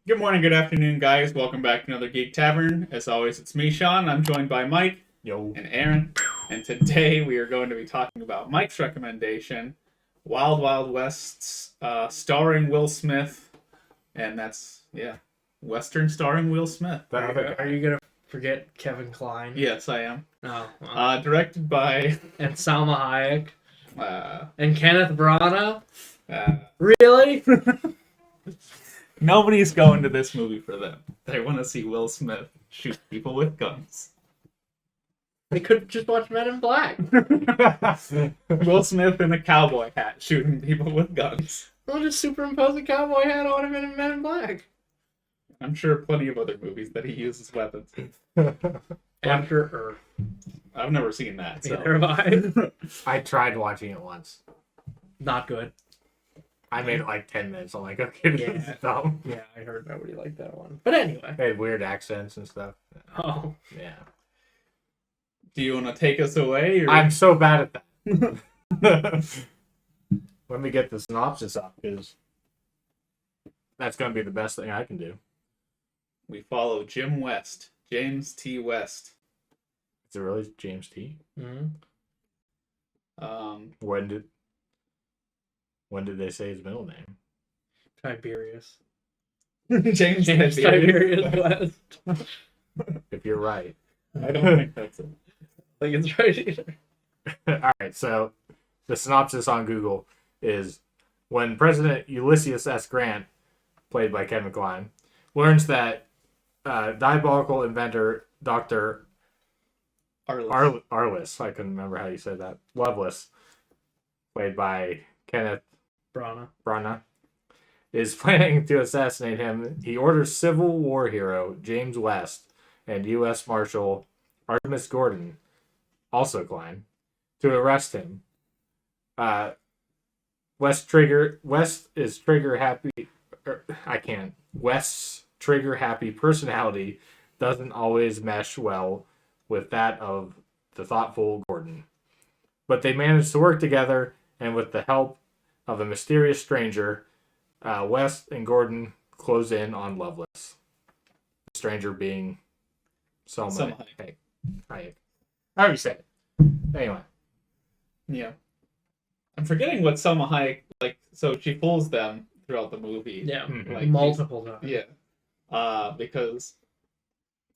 Good morning, good afternoon, guys. Welcome back to another Geek Tavern. As always, it's me, Sean. I'm joined by Mike and Aaron. And today we are going to be talking about Mike's recommendation, Wild Wild West, starring Will Smith. And that's, Western starring Will Smith. Are you going to forget Kevin Kline? Yes, I am. Oh. Well. Directed by... And Salma Hayek. And Kenneth Branagh. Really? Nobody's going to this movie for them. They want to see Will Smith shoot people with guns. They could just watch Men in Black. Will Smith in a cowboy hat shooting people with guns. They'll just superimpose a cowboy hat on him in Men in Black. I'm sure plenty of other movies that he uses weapons. After Earth. I've never seen that. So. Neither have I. I tried watching it once. Not good. I made it like 10 minutes. I'm like, okay, this is dumb. Yeah, I heard nobody liked that one. But anyway. They had weird accents and stuff. Oh. Yeah. Do you want to take us away? Or... I'm so bad at that. Let me get the synopsis up, because that's going to be the best thing I can do. We follow James T. West. Is it really James T? Mm-hmm. When did they say his middle name? Tiberius. James Tiberius West. If you're right. I don't think that's it. I think it's right either. All right, so the synopsis on Google is when President Ulysses S. Grant, played by Kevin Kline, learns that diabolical inventor Dr. Arliss, I couldn't remember how you said that, Lovelace, played by Kenneth Branagh, is planning to assassinate him. He orders Civil War hero James West and U.S. Marshal Artemis Gordon, also Kline, to arrest him. West's trigger happy personality doesn't always mesh well with that of the thoughtful Gordon. But they manage to work together, and with the help of a mysterious stranger, West and Gordon close in on Lovelace. The stranger being Salma Hayek. I already said it. Anyway. Yeah. I'm forgetting what Salma Hayek, so she fools them throughout the movie. Yeah, multiple times. Yeah.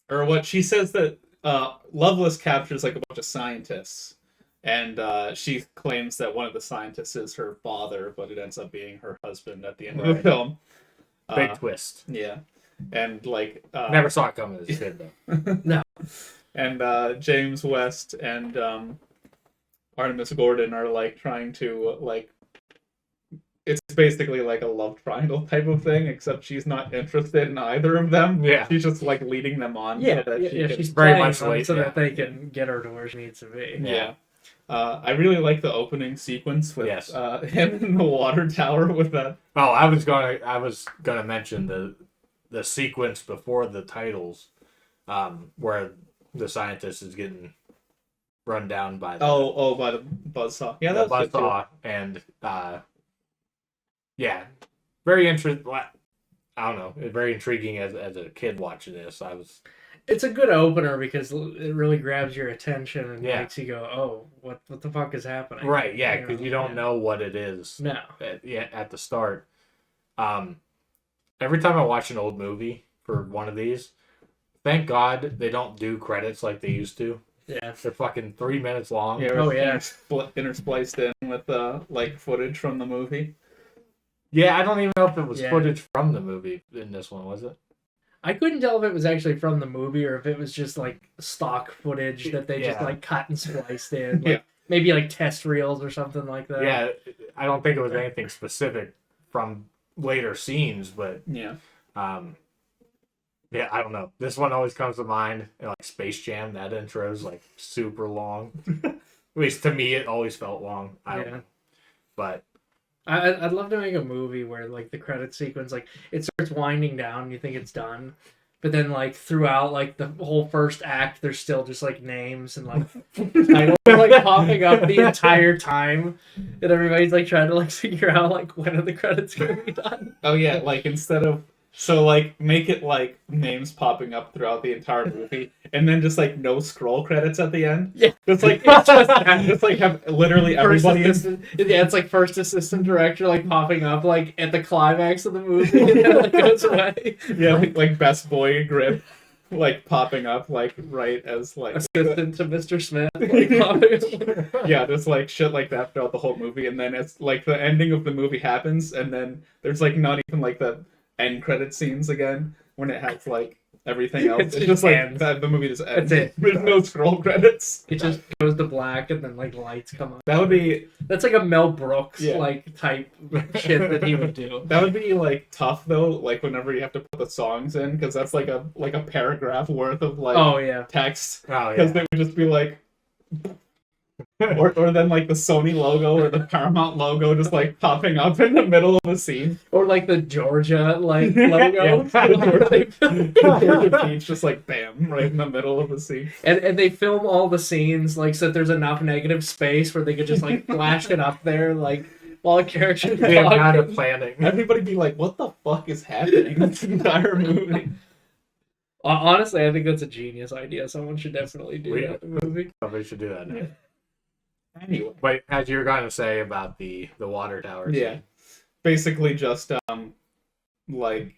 What she says that Lovelace captures a bunch of scientists, and she claims that one of the scientists is her father, but it ends up being her husband at the end of the film. Big twist. Yeah. And never saw it coming as a kid though. No. And James West and Artemis Gordon are trying to it's basically a love triangle type of thing, except she's not interested in either of them. Yeah. She's just leading them on. Yeah, so that she's very playing much them so that they can get her to where she needs to be. Yeah. I really like the opening sequence with him in the water tower with that. Oh, I was gonna mention the sequence before the titles, where the scientist is getting run down by the by the buzzsaw. Yeah, the that's buzzsaw, and very interesting. I don't know, very intriguing as a kid watching this. It's a good opener because it really grabs your attention and makes you go, "Oh, what the fuck is happening?" Right? Yeah, because you don't know what it is. No. At the start. Every time I watch an old movie for one of these, thank God they don't do credits like they used to. Yeah, they're fucking 3 minutes long. Yeah, interspliced in with footage from the movie. Yeah, I don't even know if it was footage from the movie in this one, was it? I couldn't tell if it was actually from the movie or if it was just stock footage that they just cut and spliced in. Maybe test reels or something like that. Yeah, I don't think it was anything specific from later scenes, but I don't know. This one always comes to mind. Space Jam, that intro is super long. At least to me, it always felt long. I don't know. But I'd love to make a movie where the credit sequence it starts winding down and you think it's done, but then throughout the whole first act there's still just names and titles popping up the entire time, and everybody's trying to figure out when are the credits gonna be done. Oh yeah, instead of So like make it like names popping up throughout the entire movie, and then just like no scroll credits at the end. Yeah. Just like just like have literally everybody. Yeah, it's like first assistant director like popping up like at the climax of the movie, and then it goes away. Yeah, like best boy grip, like popping up like right as like Assistant to Mr. Smith. Like, popping up. yeah, just like shit like that throughout the whole movie, and then it's like the ending of the movie happens, and then there's like not even like the end credit scenes again when it has like everything else. It's just like the movie just ends. That's it. There's no scroll credits. It just goes to black, and then like lights come on. That would be That's like a Mel Brooks Yeah. like type shit that he would do. that would be like tough though. Like whenever you have to put the songs in, because that's like a paragraph worth of like Oh yeah. text. Oh Because yeah. they would just be like. Or then like the Sony logo or the Paramount logo just like popping up in the middle of a scene. Or like the Georgia like logo. Georgia Peach just like bam right in the middle of the scene. And they film all the scenes like so that there's enough negative space where they could just like flash it up there like while a character The amount of talking. planning. Everybody be like, "What the fuck is happening in this entire movie?" Honestly, I think that's a genius idea. Someone should definitely do We- that in the movie. Somebody should do that now. Anyway, But as you were going to say about the water towers. yeah, basically just like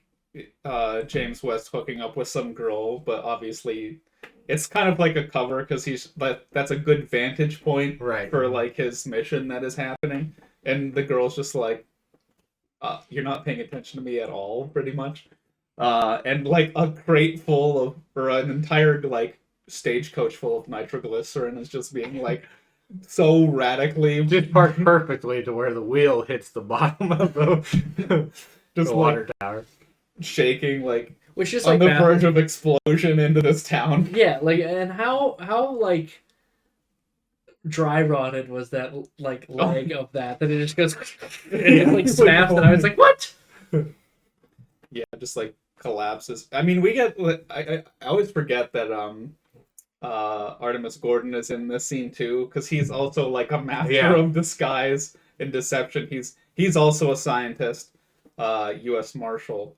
James West hooking up with some girl, but obviously it's kind of like a cover because that's a good vantage point Right. for like his mission that is happening, and the girl's just like, "You're not paying attention to me at all," pretty much, and like a crate full of or an entire like stagecoach full of nitroglycerin is just being like so radically Just parked perfectly to where the wheel hits the bottom of the just water tower. shaking like Which is on like the baffling. verge of explosion into this town. Yeah, like and how like dry rotted was that like leg of that it just goes it like snaps and I was like, what? Yeah, just like collapses. I mean, we get. I always forget that Artemis Gordon is in this scene too, because he's also like a master of disguise and deception. He's also a scientist, U.S. Marshal.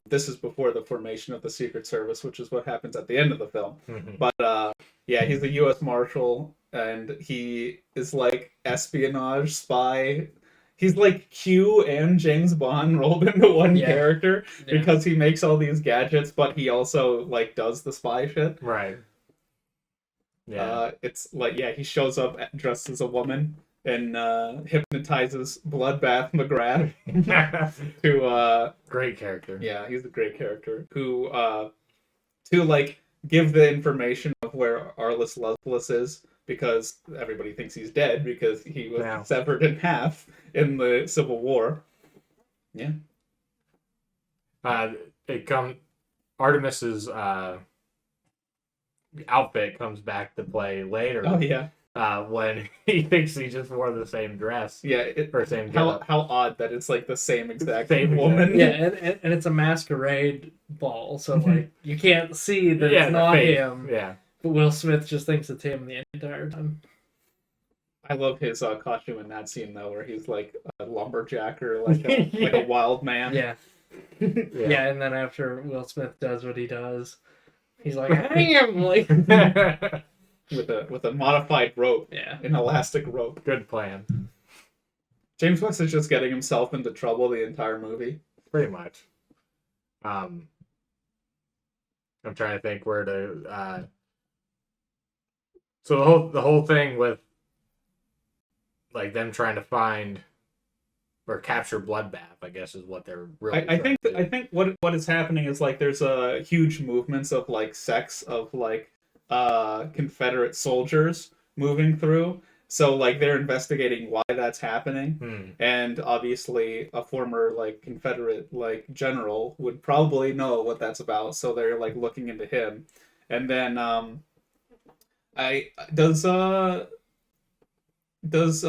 This is before the formation of the Secret Service, which is what happens at the end of the film. Mhm. But yeah, he's a U.S. Marshal, and he is like espionage spy. He's like Q and James Bond rolled into one character because he makes all these gadgets, but he also like does the spy shit. Right. Yeah. It's like he shows up dressed as a woman and hypnotizes Bloodbath McGrath to Great character. yeah, he's a great character who to like give the information of where Arliss Lovelace is, because everybody thinks he's dead because he was severed in half in the Civil War. Yeah. Artemis's outfit comes back to play later. Oh yeah. When he thinks he just wore the same dress. Yeah. Or same how getup. odd that it's like the same exact Same woman. Yeah, and it's a masquerade ball, so like you can't see that it's the not face. him. Yeah. But Will Smith just thinks it's him the entire time. I love his costume in that scene though, where he's like a lumberjack or like like a wild man. Yeah. Yeah, and then after Will Smith does what he does, he's like, I am like with a modified rope, an elastic rope. Good plan. James West is just getting himself into trouble the entire movie. Pretty much. I'm trying to think where to. So the whole thing with like them trying to find or capture Bloodbath, I guess, is what they're really. I think what is happening is like there's huge movements of like sects of like Confederate soldiers moving through. So like they're investigating why that's happening, and obviously a former like Confederate like general would probably know what that's about. So they're like looking into him, and then does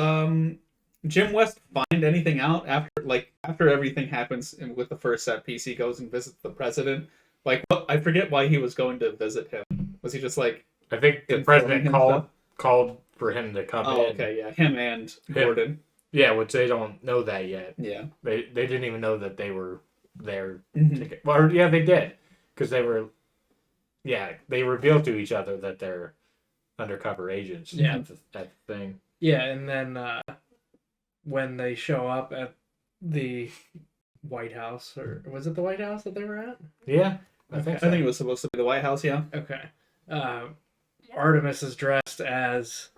Jim West find anything out after everything happens with the first set piece? He goes and visits the president. Like, I forget why he was going to visit him. Was he just like? I think the president called for him to come in. Oh, okay, yeah, him and Gordon. Yeah, which they don't know that yet. Yeah, they didn't even know that they were there. Mhm. Well, yeah, they did. Because they were... Yeah, they revealed to each other that they're undercover agents. Yeah. At the thing. Yeah, and then when they show up at the White House, or was it the White House that they were at? Yeah, I Okay. think I so. think it was supposed to be the White House, yeah. Okay. Artemis is dressed as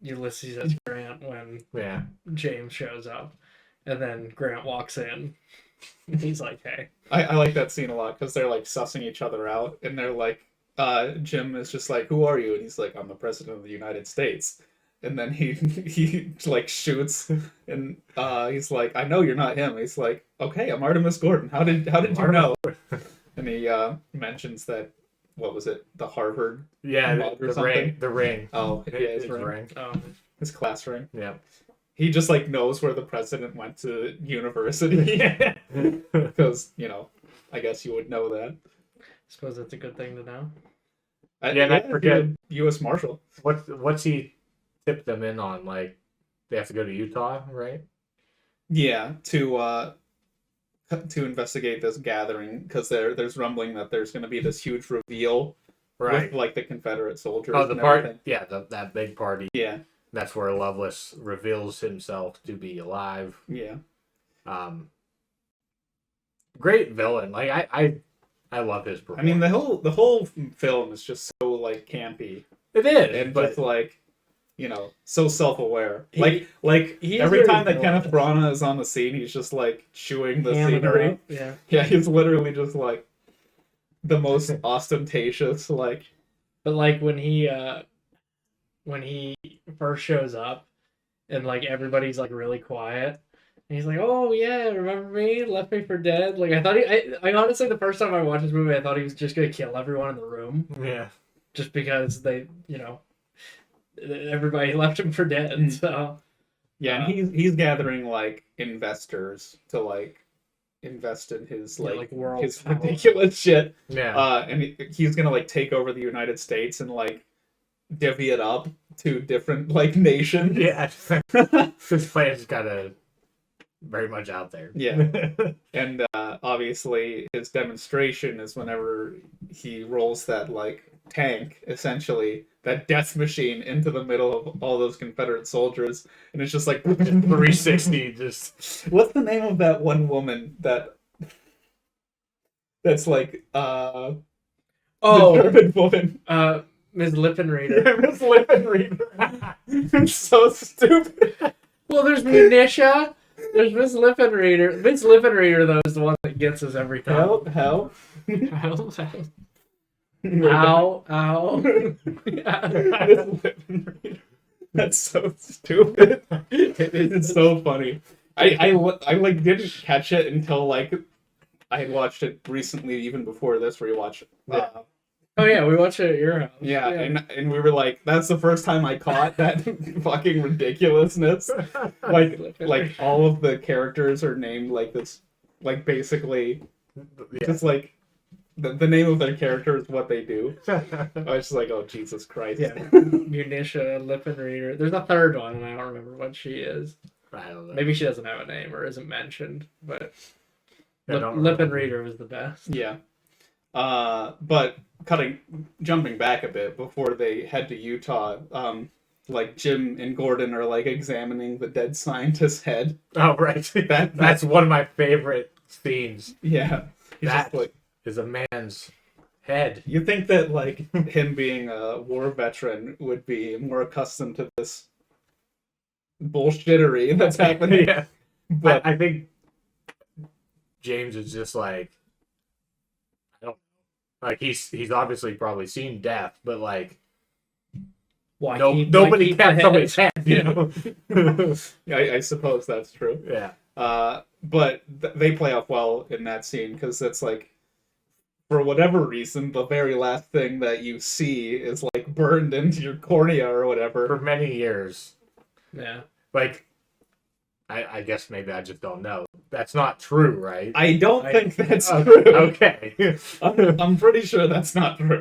Ulysses S. Grant when Yeah. James shows up, and then Grant walks in. He's like, "Hey." I like that scene a lot because they're like sussing each other out, and they're like, Jim is just like, "Who are you?" And he's like, "I'm the president of the United States." And then he like shoots, and he's like, "I know you're not him." He's like, "Okay, I'm Artemis Gordon. How did you know?" And he mentions that, what was it, the Harvard Yeah, mug or the something? ring. The ring. Oh, yeah, his ring. ring. His class ring. Yeah. He just like knows where the president went to university because I guess you would know that. Suppose that's a good thing to know. Yeah, and I forget. U.S. Marshal. What's he tipped them in on? Like, they have to go to Utah, right? Yeah, to investigate this gathering because there's rumbling that there's going to be this huge reveal with like the Confederate soldiers. Oh, the and part. everything. Yeah, that big party. Yeah, That's where Lovelace reveals himself to be alive. yeah. Great villain. Like I love his performance. I mean, the whole film is just so like campy it is, and but just like so self-aware. He is Every very time that villainous. Kenneth Branagh is on the scene, he's just like chewing the Hamming it scenery. up, yeah. Yeah, he's literally just like the most ostentatious, like. But like when he first shows up, and like everybody's like really quiet, and he's like, "Oh yeah, remember me? Left me for dead." Like I thought I honestly, the first time I watched this movie, I thought he was just gonna kill everyone in the room, yeah. just because they, everybody left him for dead. So Yeah, and he's gathering like investors to like invest in his like world his power. ridiculous shit. Yeah. And he's gonna like take over the United States and like divvy it up to different like nations. Yeah. His plan's kind of very much out there. Yeah. And obviously his demonstration is whenever he rolls that like tank, essentially that death machine, into the middle of all those Confederate soldiers, and it's just like 360 just. What's the name of that one woman that's like the German woman? Ms. Lippenreader. Yeah, Miss Lippenreader. It's so stupid. Well, there's Munitia. There's Miss Lippenreader. Miss Lippenreader, though, is the one that gets us every time. Hell. Ow. That's so stupid. It's so funny. I like didn't catch it until like I had watched it recently, even before this rewatch. Oh yeah, we watched it at your house. Yeah, and we were like, that's the first time I caught that fucking ridiculousness. Like all of the characters are named like this, like basically, just like the name of their character is what they do. I was just like, oh Jesus Christ. Yeah, Munitia, Lippenreader. There's a third one, and I don't remember what she is. I don't know. Maybe she doesn't have a name or isn't mentioned, but I don't remember. Lippenreader was the best. Yeah. But jumping back a bit before they head to Utah, like Jim and Gordon are like examining the dead scientist's head. Oh right, that's one of my favorite scenes. Yeah, he's That just like, is a man's head. you think that like him being a war veteran would be more accustomed to this bullshittery that's happening. Yeah, But I think James is just like, I don't like he's obviously probably seen death, but like Why nobody keep kept the somebody's head, you know. I suppose that's true. Yeah. But they play off well in that scene because it's like, for whatever reason, the very last thing that you see is like burned into your cornea or whatever. For many years. Yeah. Like, I guess maybe I just don't know. That's not true, right? I don't think that's true. Okay. I'm pretty sure that's not true.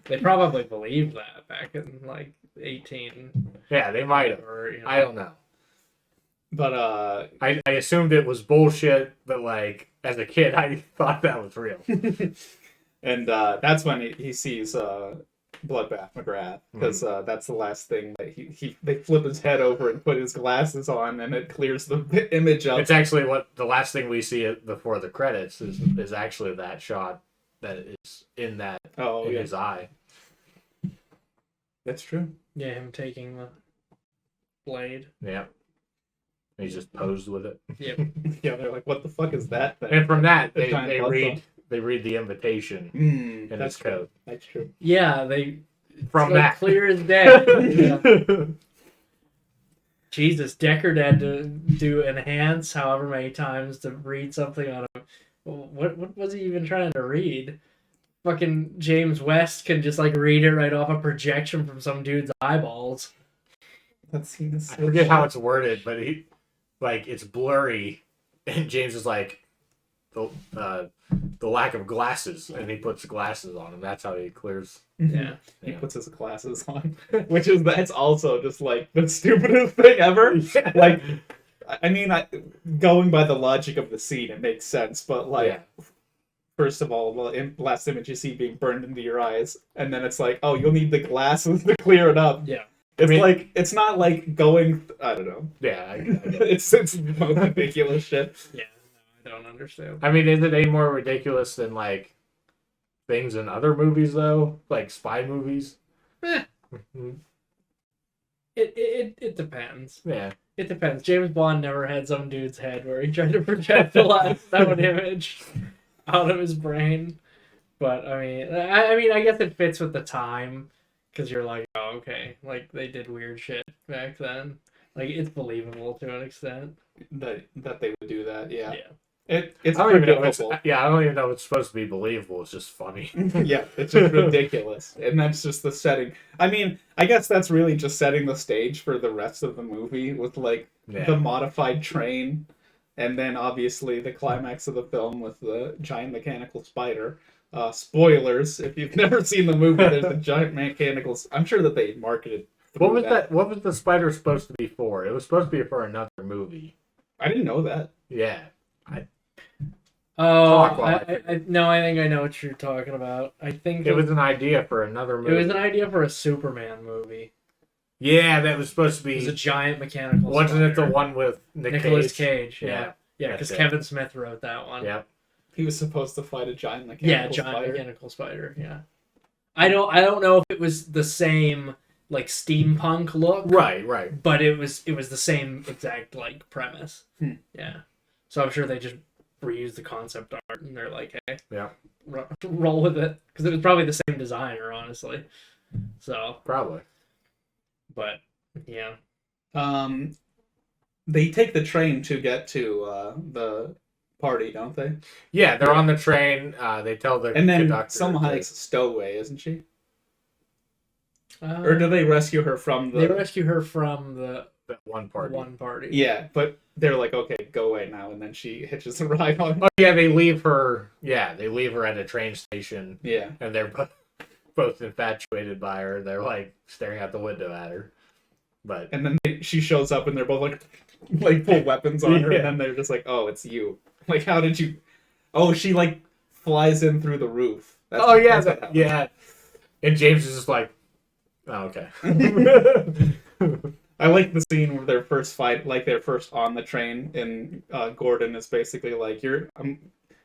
They probably believed that back in like 18. Yeah, they might have. Or, I don't know. But I assumed it was bullshit, but like as a kid, I thought that was real. And that's when he sees Bloodbath McGrath, because that's the last thing that they flip his head over and put his glasses on, and it clears the image up. It's actually what the last thing we see before the credits is actually that shot that is in that his eye. That's true. Yeah, him taking the blade. Yeah. He's just posed with it. Yep. Yeah, they're like, what the fuck is that thing? And from that, The they giant read the invitation in his code. That's true. Yeah, From that. Clear as day. Yeah. Jesus, Deckard had to do enhance however many times to read something on him. What was he even trying to read? Fucking James West can just like read it right off a projection from some dude's eyeballs. That scene is I forget how it's worded, but it's blurry, and James is like, the lack of glasses, and he puts glasses on, and that's how he clears. Yeah. He puts his glasses on, that's also just like the stupidest thing ever. Yeah. Like, I mean, going by the logic of the scene, it makes sense, but like, first of all, last image you see being burned into your eyes, and then it's like, oh, you'll need the glasses to clear it up. Yeah. It's not like going, I don't know. Yeah, I get it. It's the most ridiculous shit. Yeah. No, I don't understand. I mean, is it any more ridiculous than like things in other movies though, like spy movies? It depends. Yeah. It depends. James Bond never had some dude's head where he tried to project the last known image out of his brain. But I mean, I guess it fits with the time, because you're like, oh, okay, like they did weird shit back then. Like it's believable to an extent That they would do that. Yeah. Yeah. It's I don't even know predictable. I don't even know if it's supposed to be believable. It's just funny. Yeah, it's just ridiculous. And that's just the setting. I mean, I guess that's really just setting the stage for the rest of the movie with, like, the modified train. And then, obviously, the climax of the film with the giant mechanical spider. Spoilers, if you've never seen the movie, there's a giant mechanical... I'm sure that they marketed What was that? What was the spider supposed to be for? It was supposed to be for another movie. I didn't know that. Yeah. Oh, I think I know what you're talking about. I think it was an idea for another movie. It was an idea for a Superman movie. Yeah, that was supposed to It be. was a giant mechanical. Wasn't it the spider. one with Nicolas Cage? Yeah, yeah, because that's it. Kevin Smith wrote that one. Yep. He was supposed to fight a giant mechanical spider. Mechanical spider. Yeah, I don't know if it was the same like steampunk look. Right. But it was the same exact like premise. Yeah, so I'm sure they just reused the concept art and they're like, hey, yeah, roll with it, because it was probably the same designer, honestly. So probably. But yeah. They take the train to get to the party, don't they? Yeah, they're on the train. They tell the and then conductor. Selma Hayek's a stowaway, isn't she? Uh, Or do they rescue her from the... They rescue her from the that one party. Yeah, but they're like, okay, go away now, and then she hitches a ride on. Oh yeah, they leave her. Yeah, they leave her at a train station. Yeah, and they're both infatuated by her. They're like staring out the window at her. But and then she shows up, and they're both like pull weapons on her, Yeah. and then they're just like, oh, it's you. Like, how did you? Oh, she like flies in through the roof. That's what happened. yeah. And James is just like, oh, okay. I like the scene where their first fight, like they're first on the train, and Gordon is basically like, you're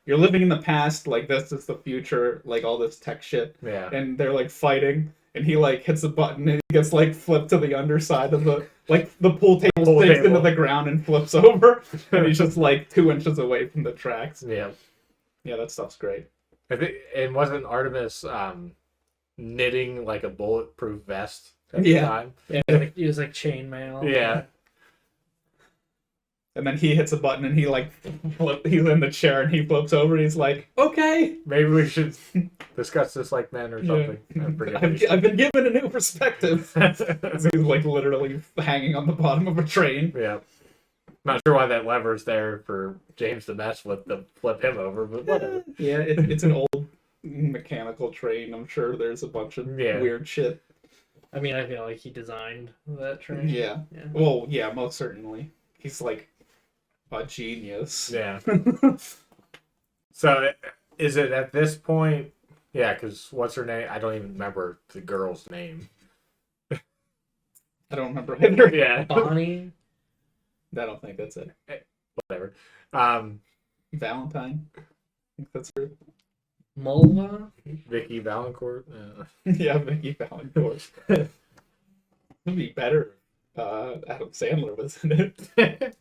living in the past, like this is the future, like all this tech shit. Yeah. And they're like fighting, and he like hits a button, and he gets like flipped to the underside of the pool table sinks into the ground and flips over, and he's just like 2 inches away from the tracks. Yeah. Yeah, that stuff's great. And wasn't Artemis knitting like a bulletproof vest at the time? Yeah, he was like chainmail. Yeah. And then he hits a button, and he like he's in the chair, and he flips over, and he's like, okay, Maybe we should discuss this like men or something. I forget what he said. I've been given a new perspective. He's like literally hanging on the bottom of a train. Yeah. Not sure why that lever's there for James to mess with to flip him over, but whatever. Yeah, it's an old mechanical train. I'm sure there's a bunch of weird shit. I mean, I feel like he designed that train. Yeah. Well, yeah, most certainly. He's like a genius. Yeah. So is it at this point? Yeah, because what's her name? I don't even remember the girl's name. I don't remember either. Yeah, Bonnie. I don't think that's it. whatever. Valentine. I think that's her. Mulva. Vicky Valancourt. Yeah, Vicky Valancourt. It'd be better if Adam Sandler was in it.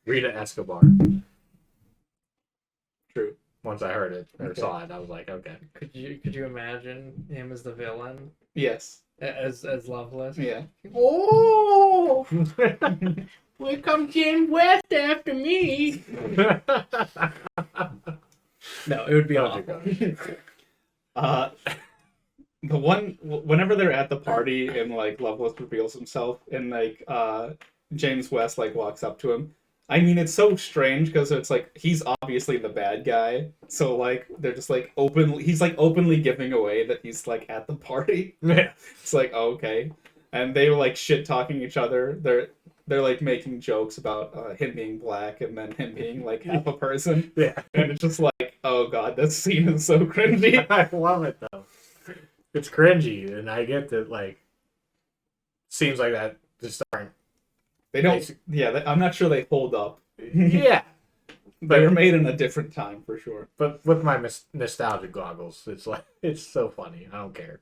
Rita Escobar. True. Once I heard it or Okay. saw it, I was like, okay. Could you imagine him as the villain? Yes. As Loveless? Yeah. Oh, here comes James West after me. No, it would be awful. The one whenever they're at the party and like Loveless reveals himself and like James West like walks up to him. I mean, it's so strange because it's like he's obviously the bad guy, so like they're just like he's like openly giving away that he's like at the party. Yeah. It's like, oh, okay, and they were like shit talking each other. They're like making jokes about him being black and then him being like half a person. Yeah. And it's just like, oh god, that scene is so cringy. I love it though. It's cringy, and I get that. Like, seems like that just aren't. They don't. Yeah, I'm not sure they hold up. Yeah, They were made in a different time for sure. but with my nostalgia goggles, it's like it's so funny. I don't care.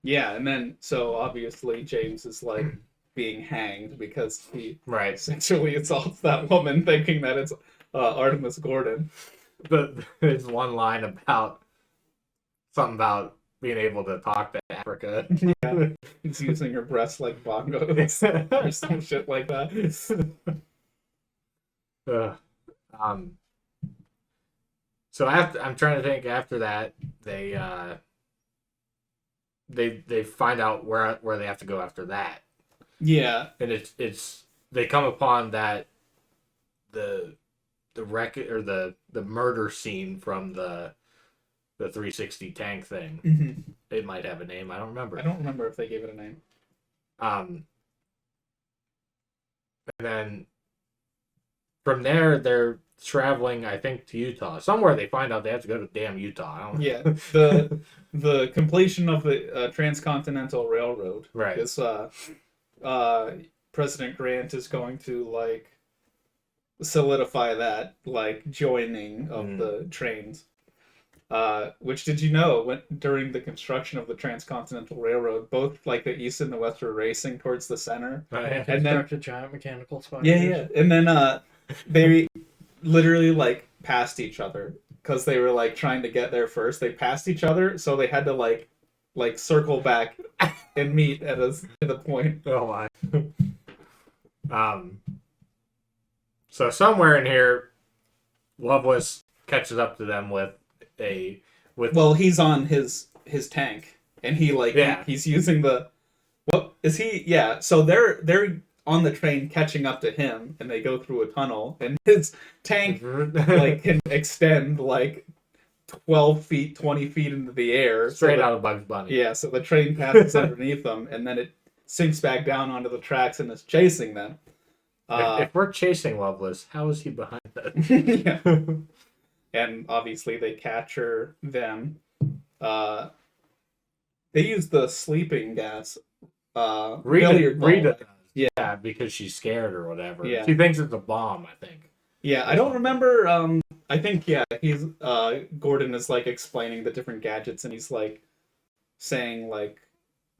Yeah, and then so obviously James is like being hanged because he Right. sexually assaults that woman, thinking that it's Artemis Gordon. But there's one line about something about being able to talk to Africa. Yeah, he's using her breasts like bongos or some shit like that. So I'm trying to think. After that, they find out where they have to go after that, Yeah, and it's they come upon that the wreck or the murder scene from the 360 tank thing. mm-hmm. It might have a name. I don't remember. I don't remember if they gave it a name. And then from there, they're traveling, I think, to Utah. Somewhere they find out they have to go to damn Utah. I don't know. Yeah, the completion of the Transcontinental Railroad. Right. Is President Grant is going to like solidify that like joining of the trains. Which did you know during the construction of the Transcontinental Railroad, both like the east and the west were racing towards the center. Right. And then Construct a giant mechanical spiders. yeah, and then they literally like passed each other because they were like trying to get there first. They passed each other, so they had to like circle back and meet at the point. Oh my. So somewhere in here, Loveless catches up to them with. Well, he's on his tank, and he like Yeah. he's using the what is he? Yeah, so they're on the train catching up to him, and they go through a tunnel, and his tank like can extend like 12 feet, 20 feet into the air, straight out of Bugs Bunny. Yeah, so the train passes underneath them, and then it sinks back down onto the tracks and is chasing them. If we're chasing Loveless, how is he behind us? Yeah. And obviously they capture them. They use the sleeping gas. Billiard ball. Rita does. Yeah, because she's scared or whatever. Yeah. She thinks it's a bomb, I think. Yeah, I don't remember. I think, yeah, he's Gordon is like explaining the different gadgets, and he's like saying like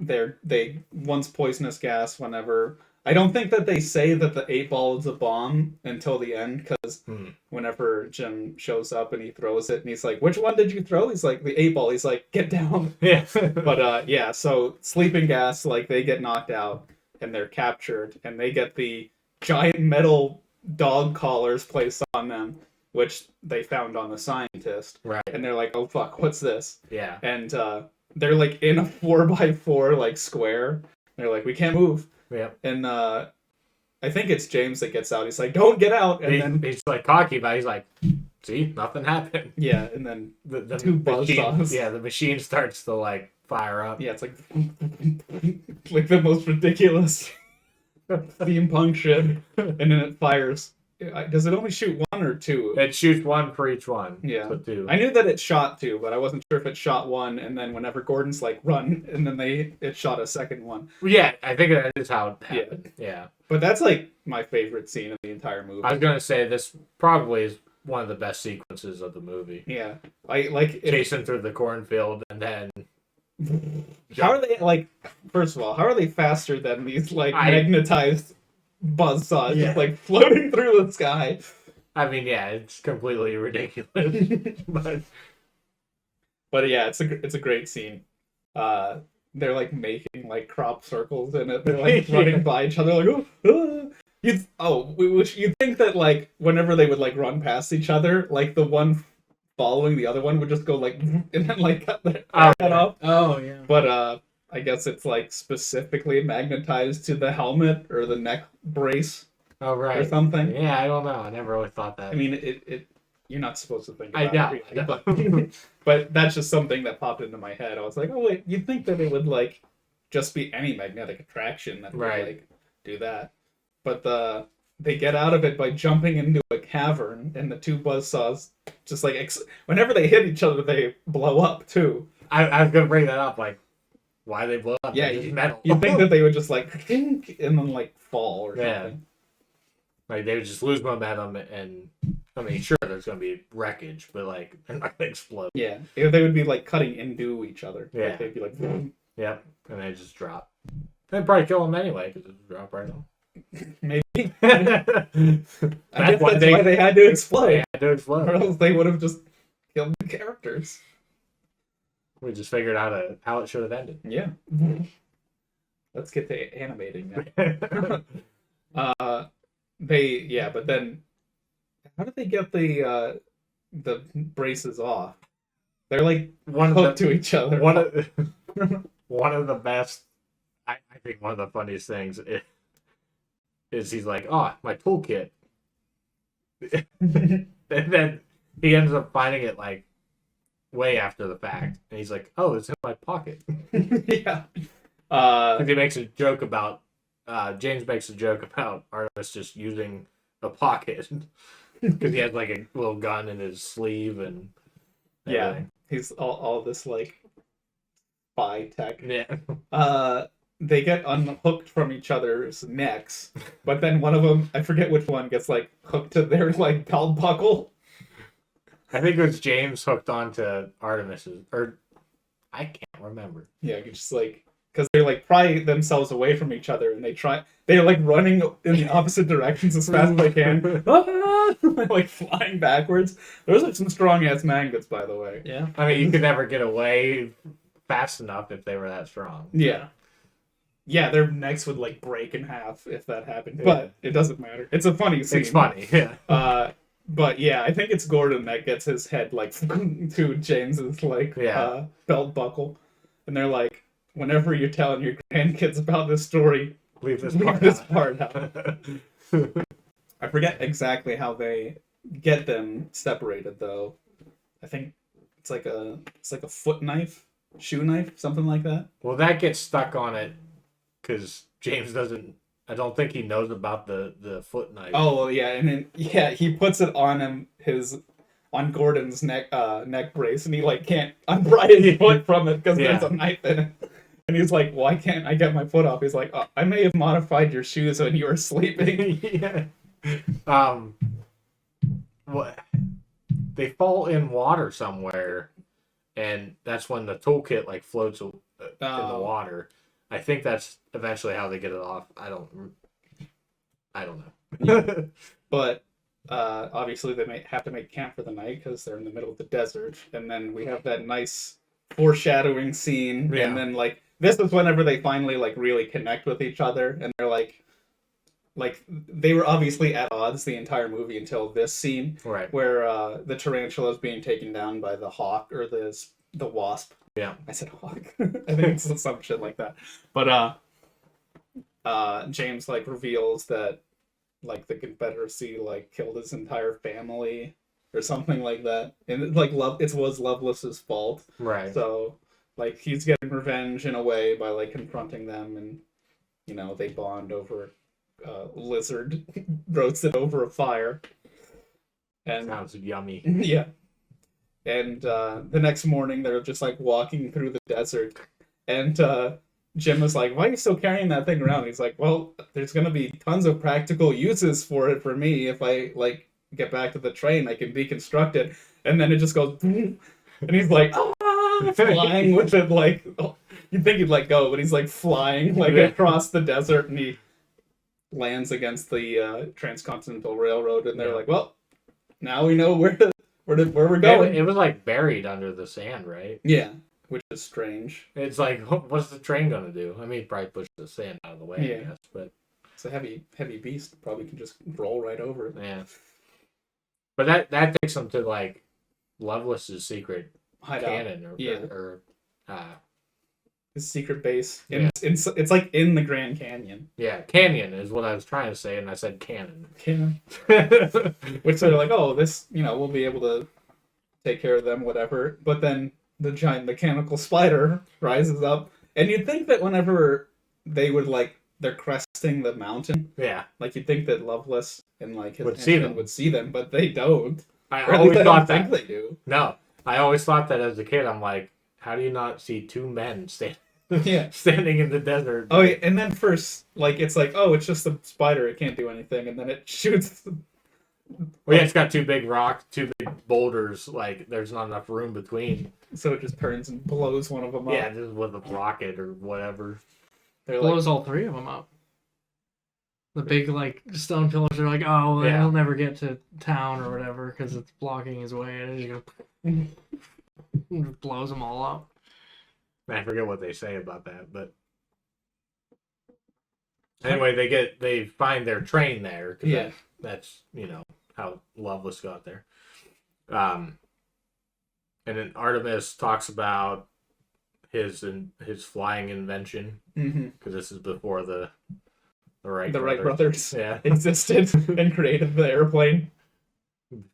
they once poisonous gas whenever. I don't think that they say that the 8-ball is a bomb until the end, because whenever Jim shows up and he throws it, and he's like, "Which one did you throw?" He's like, "The 8-ball." He's like, "Get down." Yeah. But yeah, so sleeping gas, like they get knocked out and they're captured, and they get the giant metal dog collars placed on them, which they found on the scientist. Right. And they're like, "Oh fuck, what's this?" Yeah. And they're like in a 4x4 like square. They're like, "We can't move." Yeah. And I think it's James that gets out. He's like, "Don't get out!" And then he's like cocky, but he's like, "See, nothing happened." yeah, and then The two buzzsaws. Yeah, the machine starts to like fire up. Yeah, it's like like the most ridiculous steampunk ship, and then it fires. Does it only shoot one or two? It shoots one for each one. Yeah. So two. I knew that it shot two, but I wasn't sure if it shot one, and then whenever Gordon's like run, and then it shot a second one. Yeah, I think that is how it happened. Yeah. But that's like my favorite scene of the entire movie. I was gonna say this probably is one of the best sequences of the movie. Yeah. I like chasing through the cornfield and then how are they like first of all, how are they faster than these like magnetized buzzsaws just like floating through the sky? I mean, yeah, it's completely ridiculous. but yeah, it's a great scene. They're like making like crop circles in it. They're like running by each other like which you'd think that like whenever they would like run past each other, like the one following the other one would just go like and then like cut their head off. Oh yeah. But I guess it's like specifically magnetized to the helmet or the neck brace. Oh right. Or something. Yeah, I don't know. I never really thought that. I mean it you're not supposed to think about I know. Really, but that's just something that popped into my head. I was like, oh wait, you'd think that it would like just be any magnetic attraction that would like do that. But they get out of it by jumping into a cavern, and the two buzzsaws just like whenever they hit each other, they blow up too. I was gonna bring that up, like why they blow up? Yeah, metal. You'd think that they would just like and then like fall or something. Like they would just lose momentum, and I mean, sure, there's gonna be wreckage, but like they're not gonna explode. Yeah, they would be like cutting into each other. Yeah, like, they'd be like, yep, and they just drop. They'd probably kill them anyway because it would drop right on. Maybe. I guess that's why they had to explode. They had to explode. Or else they would have just killed the characters. We just figured out how it should have ended. Yeah. Let's get to animating now. But then how did they get the braces off? They're like hooked to each other. One of the best, I think one of the funniest things is he's like, oh, my toolkit. And then he ends up finding it like way after the fact. And he's like, oh, it's in my pocket. Yeah. He makes a joke about, James makes a joke about Artemis just using a pocket. Because he has like a little gun in his sleeve and everything. He's all this like spy tech. Yeah. They get unhooked from each other's necks, but then one of them, I forget which one, gets like hooked to their like belt buckle. I think it was James hooked onto Artemis's, or I can't remember. Yeah, just like because they like pry themselves away from each other, and they're like running in the opposite directions as fast as they can, like flying backwards. Those are some strong ass magnets, by the way. Yeah, I mean, you could never get away fast enough if they were that strong. Yeah. Yeah, their necks would like break in half if that happened, but it doesn't matter. It's a funny scene. It's funny, yeah. But yeah, I think it's Gordon that gets his head like to James's like belt buckle, and they're like, whenever you're telling your grandkids about this story, leave this part out. I forget exactly how they get them separated though. I think it's like a foot knife, shoe knife, something like that. Well, that gets stuck on it. Because James I don't think he knows about the foot knife. Oh, well, yeah, and then, he puts it on on Gordon's neck brace, and he, like, can't unpry his foot from it because there's a knife in it. And he's like, why can't I get my foot off? He's like, I may have modified your shoes when you were sleeping. What? They fall in water somewhere, and that's when the toolkit, like, floats in the water. I think that's eventually how they get it off. I don't know. But obviously they may have to make camp for the night because they're in the middle of the desert. And then we have that nice foreshadowing scene. Yeah. And then like this is whenever they finally like really connect with each other. And they're like they were obviously at odds the entire movie until this scene. Right. Where the tarantula is being taken down by the hawk or the wasp. Yeah. I said hawk. I think it's some shit like that. But James like reveals that like the Confederacy like killed his entire family or something like that. And like it was Lovelace's fault. Right. So like he's getting revenge in a way by like confronting them, and you know, they bond over lizard roasted over a fire. And Sounds yummy. yeah. And the next morning, they're just like walking through the desert, and Jim was like, "Why are you still carrying that thing around?" He's like, "Well, there's gonna be tons of practical uses for it for me if I like get back to the train. I can deconstruct it." And then it just goes, and he's like, "Ah!" flying with it. Like, you'd think he'd let go, but he's like flying like across the desert, and he lands against the Transcontinental Railroad. And they're like, "Well, now we know where we're going." It was like buried under the sand, right? Yeah, which is strange. It's like, what's the train gonna do? I mean, probably push the sand out of the way, I guess, but it's a heavy beast. Probably can just roll right over it. yeah. But that takes them to like Lovelace's secret Hideout. cannon or his secret base. It's like in the Grand Canyon. Yeah, canyon is what I was trying to say, and I said cannon. Canyon. Which they're like, oh, this, we'll be able to take care of them, whatever. But then the giant mechanical spider rises up, and you'd think that whenever they would they're cresting the mountain, like you'd think that Lovelace and like his would see them, but they don't. I always thought think they do. No, I always thought that as a kid. I'm like, how do you not see two men standing in the desert? Oh, yeah, and then first, it's like, oh, it's just a spider. It can't do anything, and then it shoots. Well, yeah, it's got two big boulders. Like, there's not enough room between. So it just turns and blows one of them up. Yeah, just with a rocket or whatever. Blows all three of them up. The big stone pillars are like, oh, he'll never get to town or whatever because it's blocking his way, and it just blows them all up. I forget what they say about that, but anyway, they find their train there. Cause that's how Lovelace got there. And then Artemis talks about his flying invention because this is before the Wright brothers existed and created the airplane.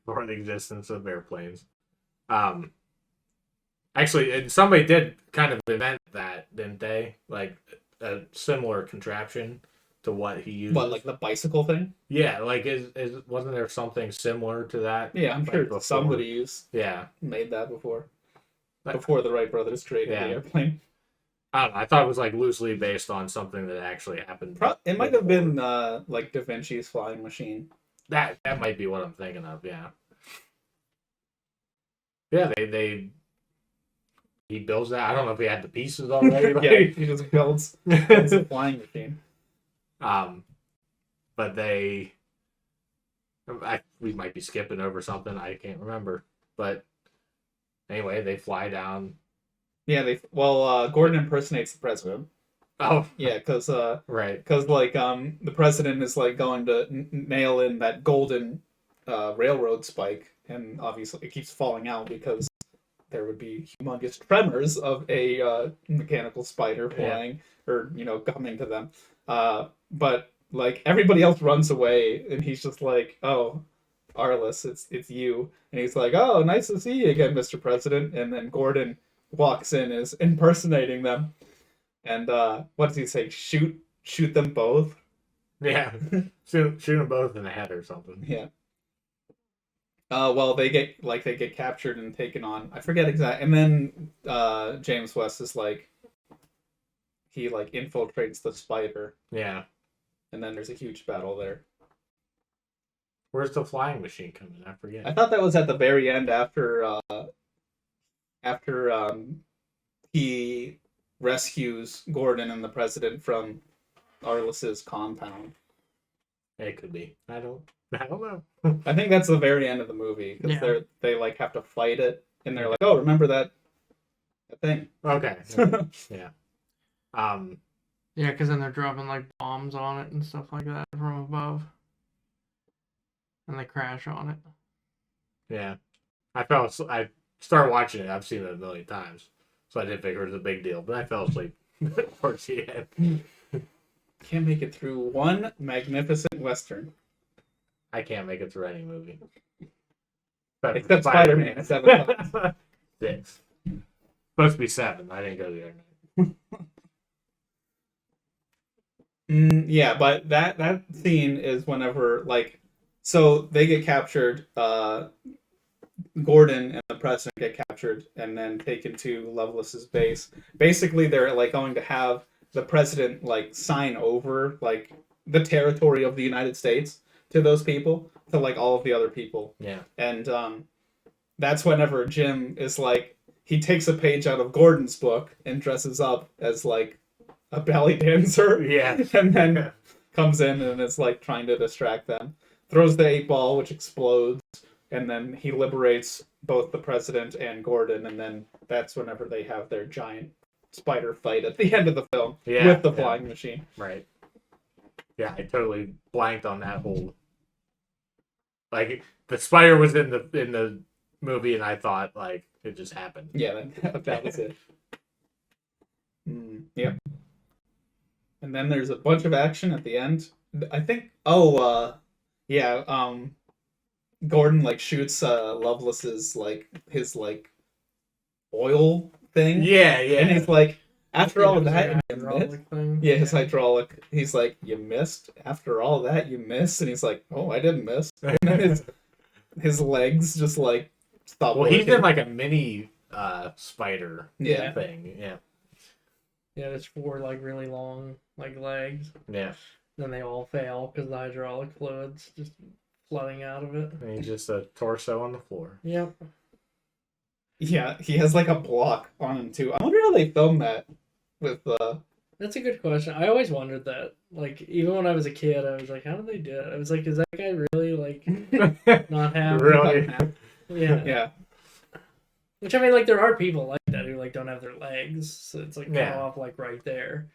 Before the existence of airplanes. Actually, somebody did kind of invent that, didn't they? Like a similar contraption to what he used. What, like the bicycle thing? Yeah, wasn't there something similar to that? Yeah, I'm sure somebody made that before. Before the Wright brothers created the airplane. I don't know. I thought it was loosely based on something that actually happened. It might have been Da Vinci's flying machine. That might be what I'm thinking of. Yeah. Yeah, he builds that. I don't know if he had the pieces already. Yeah, he just builds a flying machine. But we might be skipping over something. I can't remember. But anyway, they fly down. Yeah, Gordon impersonates the president. Oh, yeah, because right, because the president is going to nail in that golden railroad spike, and obviously it keeps falling out because there would be humongous tremors of a mechanical spider flying or coming to them. But everybody else runs away, and he's just like, "Oh, Arliss, it's you," and he's like, "Oh, nice to see you again, Mr. President." And then Gordon walks in, is impersonating them, and what does he say? Shoot them both. Yeah, shoot them both in the head or something. Yeah. Well, they get captured and taken on. I forget exactly. And then James West is he infiltrates the spider. Yeah. And then there's a huge battle there. Where's the flying machine come in? I forget. I thought that was at the very end after he rescues Gordon and the president from Arliss's compound. It could be. I don't know. I think that's the very end of the movie because they have to fight it, and they're like, "Oh, remember that thing?" Okay. Yeah. Yeah, because then they're dropping bombs on it and stuff like that from above, and they crash on it. Yeah, I started watching it. I've seen it a million times, so I didn't figure it was a big deal. But I fell asleep towards the end. Can't make it through one magnificent Western. I can't make it through any movie. Except Spider-Man 7 times. 6. Supposed to be 7. I didn't go the other night. Yeah, but that scene is whenever like, so they get captured. Gordon and the president get captured and then taken to Lovelace's base. Basically, they're like going to have the president like sign over like the territory of the United States to those people, to like all of the other people. Yeah. And that's whenever Jim is like, he takes a page out of Gordon's book and dresses up as like a belly dancer. Yeah. And then comes in and is like trying to distract them. Throws the 8-ball, which explodes, and then he liberates both the president and Gordon, and then that's whenever they have their giant spider fight at the end of the film with the flying machine. Right. Yeah, I totally blanked on that whole. Like the spider was in the movie, and I thought like it just happened. Yeah, that was it. Yep. And then there's a bunch of action at the end. I think. Gordon like shoots Lovelace's like his like oil thing. Yeah. And he's like, after all of that, you missed. Yeah, his Yeah. hydraulic. He's like, you missed. After all that, you missed. And he's like, oh, I didn't miss. And then his legs just like stop. Well, working. he's in like a mini spider Yeah. thing. Yeah. Yeah, there's 4 like really long like legs. Yeah. Then they all fail because the hydraulic fluid's just flooding out of it. And he's just a torso on the floor. Yep. Yeah, he has like a block on him too. I wonder how they filmed that with That's a good question. I always wondered that. Like, even when I was a kid, I was like, how did they do it? I was like, is that guy really, like, not have... Really? Yeah. Yeah. Which, I mean, like, there are people like that who, like, don't have their legs. So it's, like, cut Yeah. off, like, right there.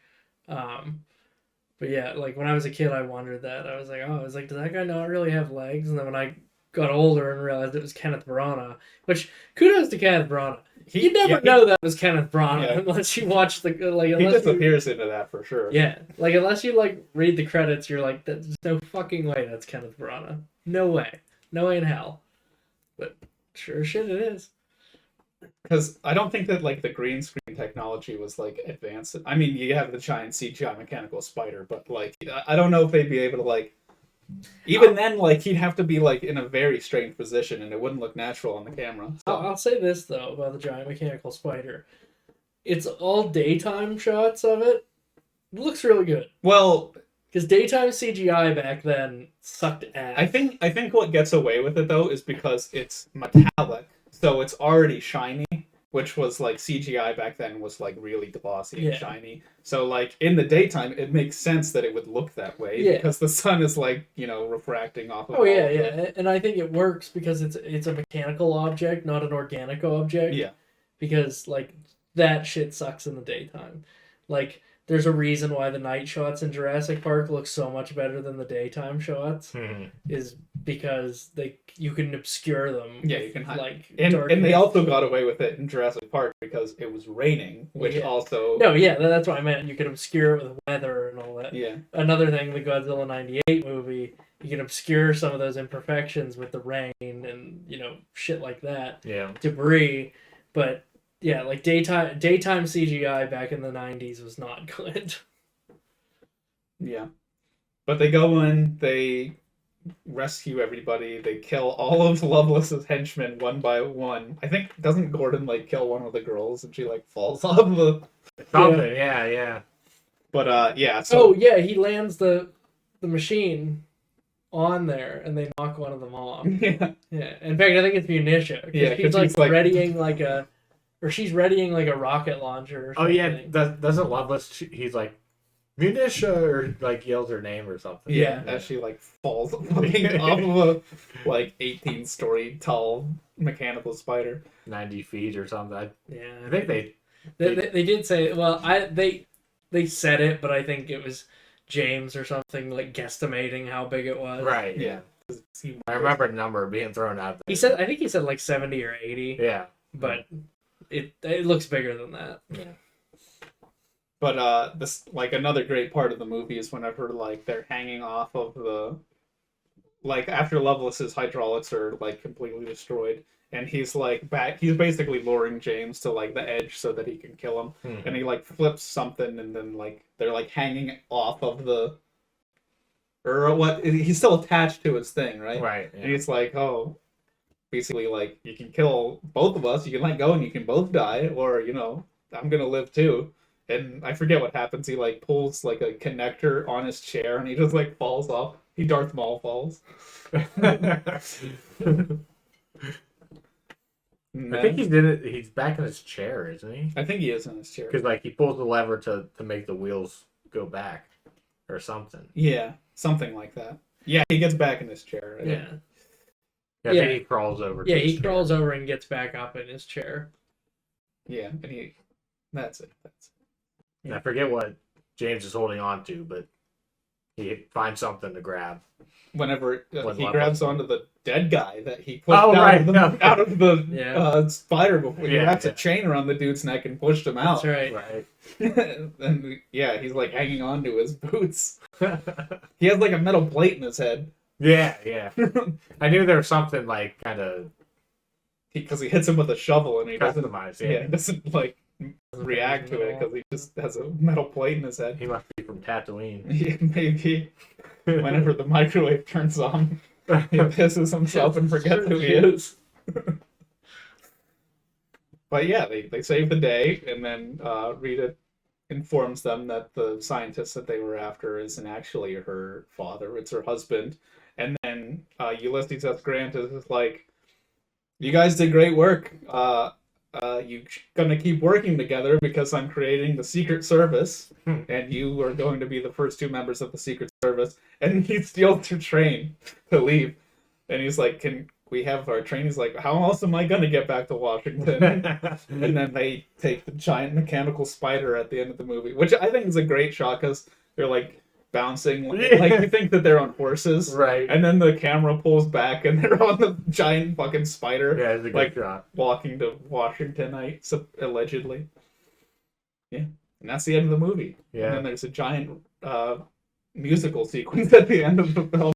But, yeah, like, when I was a kid, I wondered that. I was like, does that guy not really have legs? And then when I got older and realized it was Kenneth Branagh, which, kudos to Kenneth Branagh. You never know that was Kenneth Branagh unless you watch the like. He disappears into that for sure. Yeah, like unless you like read the credits, you're like, there's no fucking way that's Kenneth Branagh. No way in hell. But sure shit it is. Because I don't think that like the green screen technology was like advanced. I mean, you have the giant CGI mechanical spider, but like I don't know if they'd be able to like. Even then, like he'd have to be like in a very strange position, and it wouldn't look natural on the camera. So. I'll say this though about the giant mechanical spider, it's all daytime shots of it. It looks really good. Well, because daytime CGI back then sucked ass. I think what gets away with it though is because it's metallic, so it's already shiny. Which was like CGI back then was like really glossy and shiny. So like in the daytime, it makes sense that it would look that way because the sun is like refracting off of. Oh yeah, and I think it works because it's a mechanical object, not an organic object. Yeah. Because like that shit sucks in the daytime. Like there's a reason why the night shots in Jurassic Park look so much better than the daytime shots. Is because you can obscure them. Yeah, you can hide. Like and they also got away with it in Jurassic Park because it was raining, which also. No, yeah, that's what I meant. You can obscure it with weather and all that. Yeah. Another thing, the Godzilla '98 movie, you can obscure some of those imperfections with the rain and shit like that. Yeah. Debris, but. Yeah, like daytime CGI back in the 90s was not good. Yeah. But they go in, they rescue everybody, they kill all of Lovelace's henchmen one by one. I think, doesn't Gordon, like, kill one of the girls and she, like, falls off the... Something, yeah. But, yeah, so... Oh, yeah, he lands the machine on there and they knock one of them off. Yeah. In fact, I think it's Munitia. Yeah, he's like readying, like, a... Or she's readying like a rocket launcher or something. Oh yeah, doesn't Loveless? He's like Munitia or like yells her name or something. Yeah, as she like falls off of a like 18-story tall mechanical spider, 90 feet or something. I think they did say. Well, they said it, but I think it was James or something like guesstimating how big it was. Right. Yeah. I remember a number being thrown out there. I think he said like 70 or 80. Yeah. But. It looks bigger than that. Yeah. But this like another great part of the movie is whenever like they're hanging off of the like after Lovelace's hydraulics are like completely destroyed and he's like back. He's basically luring James to like the edge so that he can kill him. Mm-hmm. And he like flips something, and then like they're like hanging off of the, or what? He's still attached to his thing, right? Right. And he's like, oh, basically like you can kill both of us. You can let go, and you can both die, or I'm gonna live too. And I forget what happens. He like pulls like a connector on his chair, and he just like falls off. He Darth Maul falls. I think he's back in his chair, isn't he? I think he is in his chair. Because like he pulls the lever to make the wheels go back, or something. Yeah, something like that. Yeah, he gets back in his chair. Right? Yeah. I think he crawls over. Yeah, he crawls over and gets back up in his chair. Yeah, and that's it. And I forget what James is holding on to, but he finds something to grab. Whenever he grabs onto the dead guy that he pushed out of the spider before, he wraps a chain around the dude's neck and pushed him out. That's right. And he's like hanging on to his boots. He has like a metal plate in his head. Yeah. I knew there was something like kind of because he hits him with a shovel and he doesn't like react to it because he just has a metal plate in his head. He must be from Tatooine. Yeah, maybe. Whenever the microwave turns on, he pisses himself and forgets who he is. But yeah, they save the day, and then Rita informs them that the scientist that they were after isn't actually her father, it's her husband. And then Ulysses S. Grant is like, you guys did great work. You're going to keep working together because I'm creating the Secret Service, and you are going to be the first two members of the Secret Service. And he steals your train to leave. And he's like, can we have our train? He's like, how else am I going to get back to Washington? And then they take the giant mechanical spider at the end of the movie, which I think is a great shot because they're like bouncing, like you think that they're on horses, right? And then the camera pulls back and they're on the giant fucking spider, it's a good shot. Walking to Washington, allegedly. Yeah, and that's the end of the movie. Yeah, and then there's a giant musical sequence at the end of the film,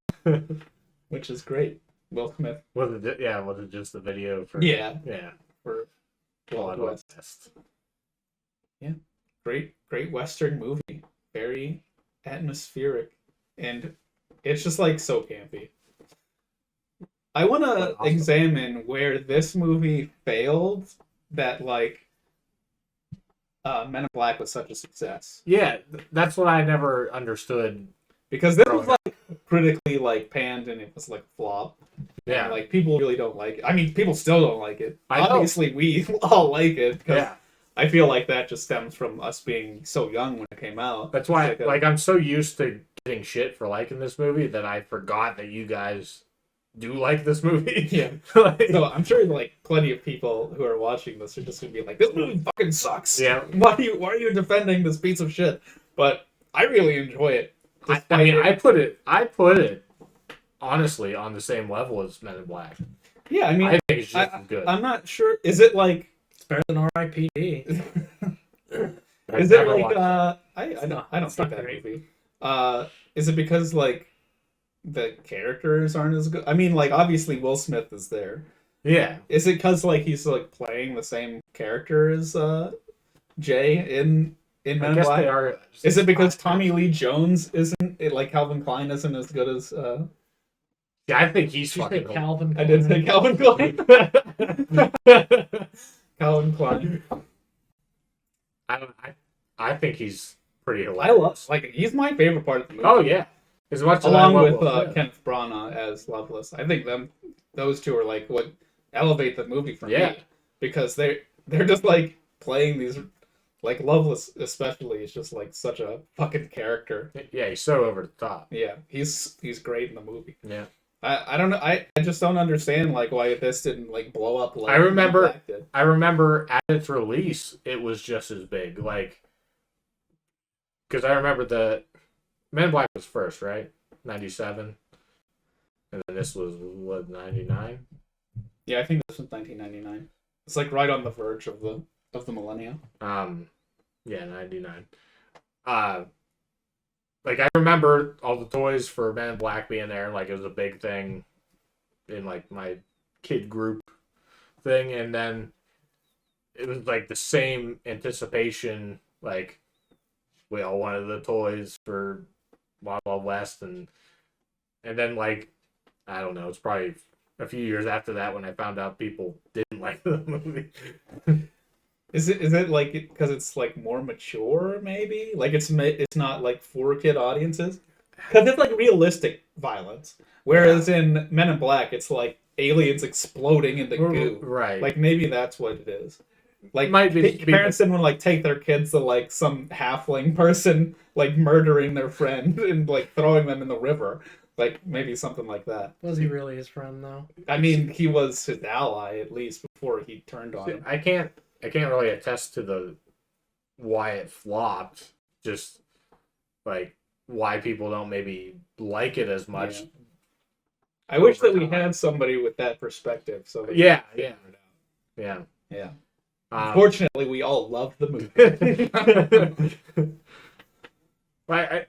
which is great. Will Smith. Was it just the video for? Yeah. For Wild West. Yeah, great Western movie. Very atmospheric, and it's just like so campy. I want to examine where this movie failed that like Men in Black was such a success. Yeah, that's what I never understood. Because this was like critically like panned and it was like a flop. Yeah. And, like people really don't like it. I mean, people still don't like it. Obviously, we all like it because I feel like that just stems from us being so young when it came out. That's why I'm so used to getting shit for liking this movie that I forgot that you guys do like this movie. Yeah. So I'm sure like plenty of people who are watching this are just gonna be like, this movie fucking sucks. Yeah. Why are you defending this piece of shit? But I really enjoy it. I put it honestly on the same level as Men in Black. Yeah, I mean, I think it's just as good. I'm not sure. Is it like it's better than R.I.P.D. Is it like I don't think that movie. Is it because like the characters aren't as good? I mean, like obviously Will Smith is there. Yeah. Is it because like he's like playing the same character as Jay in Men in Black? They are. Is it because Tommy Lee Jones isn't like Calvin Klein isn't as good as? Yeah, I think he's fucking cool. Calvin Klein. I did say Calvin Klein. Calvin Klein. I think he's pretty hilarious. He's my favorite part of the movie. Oh yeah, as much along as with Kenneth Branagh as Loveless. I think those two are like what elevate the movie for me because they're just like playing these. Like Loveless especially is just like such a fucking character. Yeah, he's so over the top. Yeah, he's great in the movie. Yeah. I don't know. I just don't understand like why this didn't like blow up. Like I remember at its release, it was just as big. Like, because I remember the Men in Black was first, right? 97, and then this was what 99. Yeah, I think this was 1999. It's like right on the verge of the millennia. Yeah, 99. Like I remember all the toys for Men in Black being there, like it was a big thing in like my kid group. thing, and then it was like the same anticipation, like we all wanted the toys for Wild Wild West, and then like I don't know, it's probably a few years after that when I found out people didn't like the movie. Is it like because it's like more mature, maybe? Like it's not like for kid audiences? Because it's like realistic violence, whereas in Men in Black, it's like aliens exploding into goo. Right. Like maybe that's what it is. Like Might be parents didn't want to like take their kids to like some halfling person like murdering their friend and like throwing them in the river. Like maybe something like that. Was he really his friend though? I mean, he was his ally at least before he turned on him. I can't really attest to the why it flopped. Just like why people don't maybe like it as much. Yeah. I wish that we had somebody with that perspective. So that yeah. Unfortunately, we all love the movie.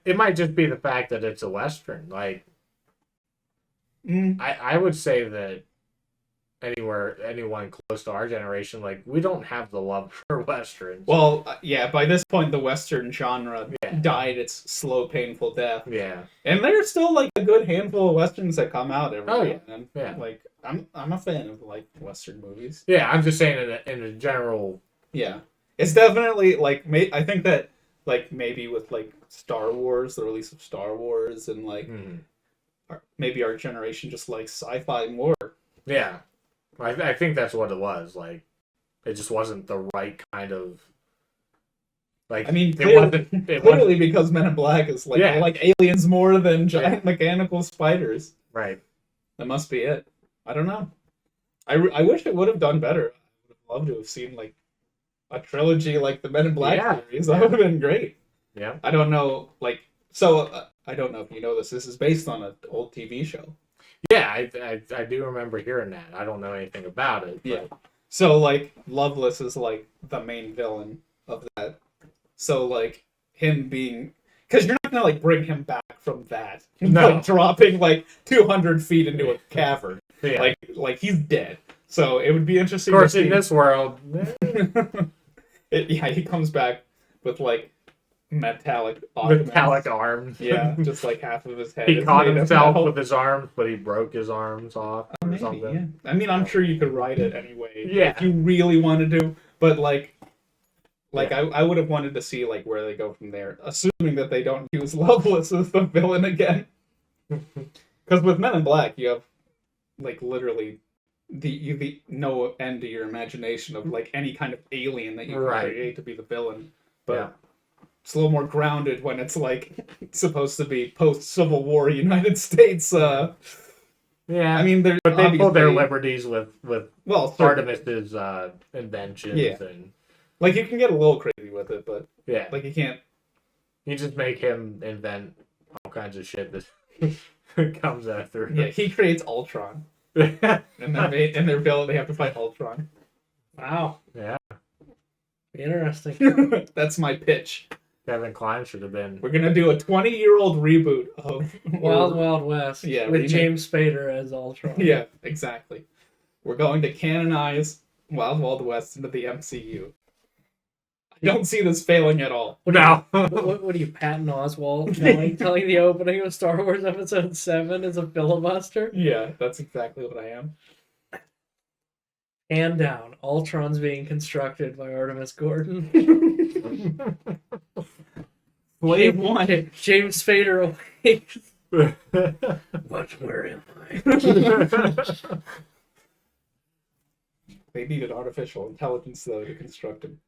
It might just be the fact that it's a Western. Like, I would say that anyone close to our generation, like, we don't have the love for Westerns. Well, yeah, by this point, the Western genre died its slow, painful death. Yeah. And there's still, like, a good handful of Westerns that come out every now and then. Yeah. Like, I'm a fan of, like, Western movies. Yeah, I'm just saying in a general... Yeah. It's definitely, like, I think that, like, maybe with, like, Star Wars, the release of Star Wars, and, like, maybe our generation just likes sci-fi more. Yeah. I think that's what it was. Like, it just wasn't the right kind of... Like, I mean, it clearly because Men in Black is, like, I like aliens more than giant mechanical spiders. Right. That must be it. I don't know. I wish it would have done better. I would have loved to have seen, like, a trilogy like the Men in Black series. That would have been great. Yeah. I don't know, like, so, I don't know if you know this. This is based on an old TV show. Yeah, I do remember hearing that. I don't know anything about it. But... Yeah. So, like, Loveless is, like, the main villain of that. So, like, him being... Because you're not going to, like, bring him back from that. No. Like, dropping, like, 200 feet into a cavern. Yeah. Like, he's dead. So, it would be interesting Of course, to see... in this world... he comes back with, like, metallic arms. Yeah, just like half of his head. He caught himself with his arms, but he broke his arms off or maybe, something. Yeah. I mean, I'm sure you could write it anyway. Yeah. If you really wanted to, but I would have wanted to see like where they go from there, assuming that they don't use Loveless as the villain again. Because with Men in Black, you have like literally the no end to your imagination of like any kind of alien that you can create to be the villain, but. It's a little more grounded when it's like supposed to be post-Civil War United States. Yeah, I mean, but they pull their liberties with Artemis's inventions. Yeah. And like you can get a little crazy with it, but like you can't. You just make him invent all kinds of shit that comes after. Yeah, he creates Ultron, and they're villain. They have to fight Ultron. Wow. Yeah. Interesting. That's my pitch. Kevin Kline should have been. We're gonna do a 20-year-old reboot of Wild Wild West. Yeah, with James Spader as Ultron. Yeah, exactly. We're going to canonize Wild Wild West into the MCU. I don't see this failing at all. What are you, Patton Oswalt, telling the opening of Star Wars Episode 7 is a filibuster? Yeah, that's exactly what I am. Hand down, Ultron's being constructed by Artemis Gordon. Wave 1. James Spader awakes. Where am I? They needed artificial intelligence, though, to construct him.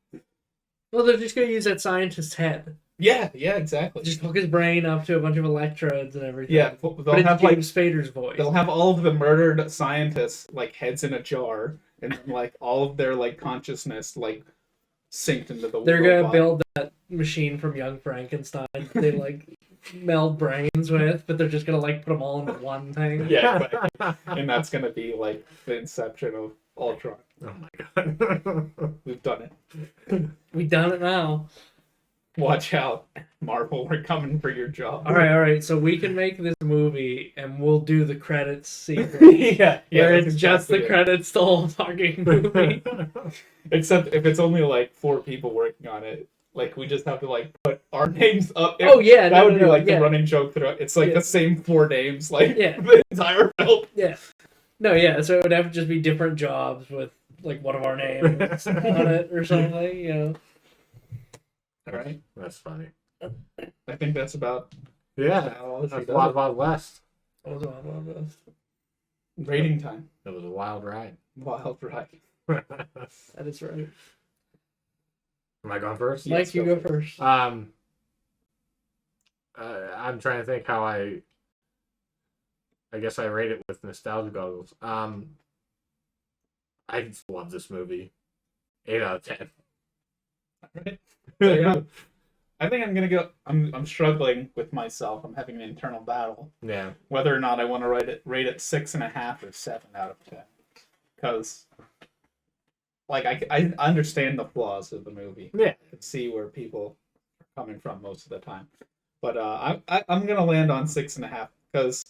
Well, they're just going to use that scientist's head. Yeah, exactly. Just hook his brain up to a bunch of electrodes and everything. Yeah, but it's James Spader's voice. They'll have all of the murdered scientists, like, heads in a jar, and then, like, all of their, like, consciousness, like, synced into the They're going to build that machine from Young Frankenstein they, like, meld brains with, but they're just going to, like, put them all into one thing. Yeah, exactly. And that's going to be, like, the inception of Ultron. Oh my god. We've done it. We've done it now. Watch out, Marvel, we're coming for your job. All right. So we can make this movie, and we'll do the credits sequence. yeah, Where that's it's just the exactly it. credits, the whole fucking movie. Except if it's only like 4 people working on it, like we just have to like put our names up. Oh yeah, that would be like yeah. the running joke throughout. It's like Yeah. the same 4 names, like Yeah. the entire film. Yeah. No, yeah. So it would have to just be different jobs with like one of our names on it or something. You know. All right, That's funny. I think that's about Yeah, all she that's does. Wild Wild West. What was all of this? Rating time. It was a wild ride. Wild ride. That is right. Am I going first? Yeah. Mike, you go first. I'm trying to think how I guess I rate it with nostalgia goggles. I just love this movie. 8 out of 10. Right. There you go. I think I'm gonna go. I'm struggling with myself. I'm having an internal battle Yeah. whether or not I want to rate it 6.5 or 7 out of 10. Because, like, I understand the flaws of the movie. Yeah. I can see where people are coming from most of the time. But I'm gonna land on 6.5 because,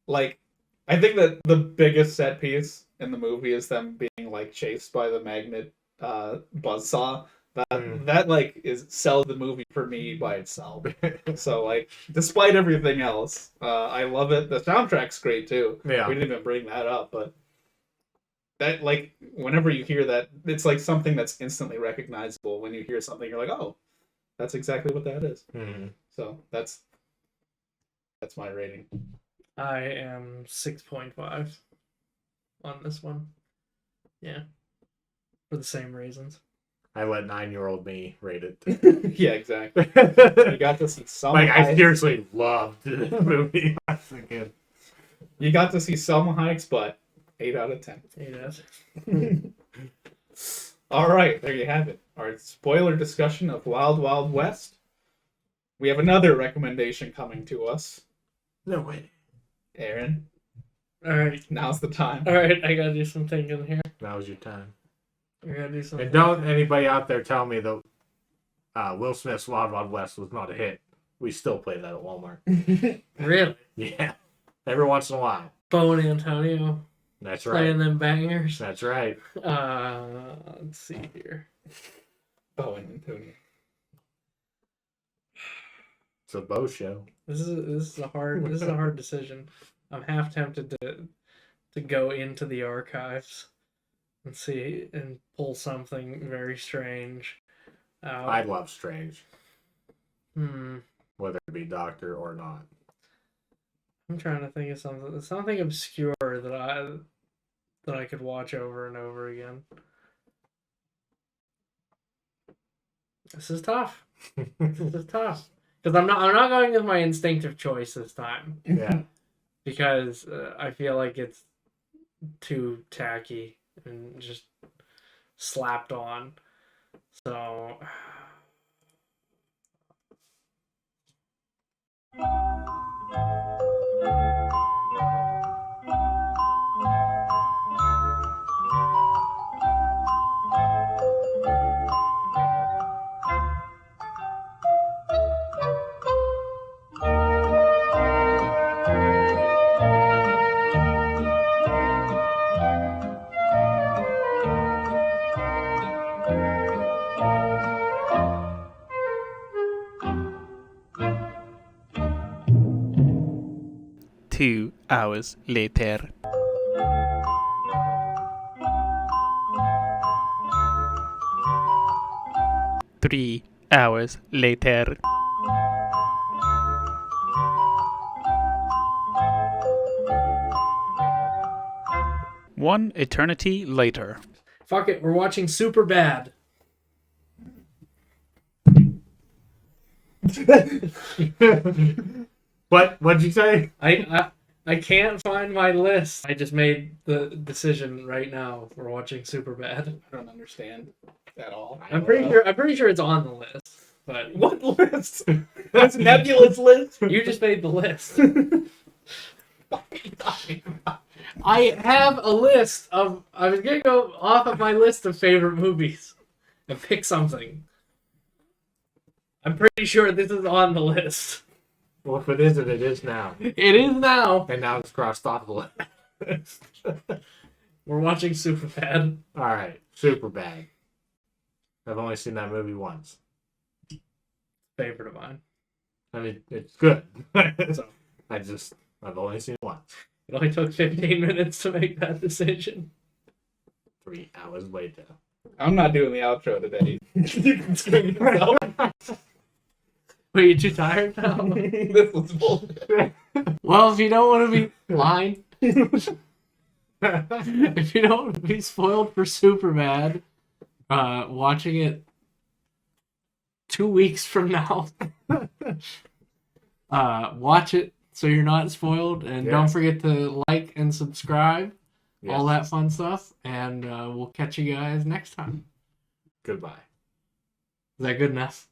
like, I think that the biggest set piece in the movie is them being like chased by the magnet buzzsaw. That like sells the movie for me by itself. So like, despite everything else, I love it. The soundtrack's great too. Yeah. We didn't even bring that up, but that, like, whenever you hear that, it's like something that's instantly recognizable. When you hear something, you're like, oh, that's exactly what that is. Mm-hmm. So that's my rating. I am 6.5 on this one. Yeah. For the same reasons. I let 9-year-old me rate it. Yeah, exactly. You got to see some. Like, I hikes. seriously loved the movie. I was a kid. You got to see some hikes, but 8 out of 10. It is. All right, there you have it. Our spoiler discussion of Wild Wild West. We have another recommendation coming to us. No way. Aaron, Alright. now's the time. Alright, I gotta do some thinking here. That was your time. I gotta do something. And don't anybody out there tell me that Will Smith's Wild Wild West was not a hit. We still play that at Walmart. Really? Yeah. Every once in a while. Bo and Antonio That's right. playing them bangers. That's right. Let's see here. Bowen and Tony. It's a Bo show. This is a hard decision. I'm half tempted to go into the archives and see and pull something very strange out. I love Strange, Hmm. whether it be Doctor or not. I'm trying to think of something obscure that I could watch over and over again. This is tough. This is tough because I'm not going with my instinctive choice this time Yeah. because I feel like it's too tacky and just slapped on. So. Two hours later. Three hours later. One eternity later. Fuck it, we're watching Superbad. What'd you say? I can't find my list. I just made the decision right now. We're watching Superbad. I don't understand at all. I'm pretty sure it's on the list. But What list? That's Nebula's list. you just made the list. I have a list of. I was gonna go off of my list of favorite movies and pick something. I'm pretty sure this is on the list. Well, if it isn't, it is now. It is now. And now it's crossed off the list. We're watching Superbad. All right, Superbad. I've only seen that movie once. Favorite of mine. I mean, it's good. So, I've only seen it once. it only took 15 minutes to make that decision. 3 hours later. I'm not doing the outro today. You can scream yourself. Wait, you too tired now? This was bullshit. Well, if you don't want to be blind, if you don't want to be spoiled for Superbad, watching it 2 weeks from now, watch it so you're not spoiled, and don't forget to like and subscribe, all that fun stuff, and we'll catch you guys next time. Goodbye. Is that good enough?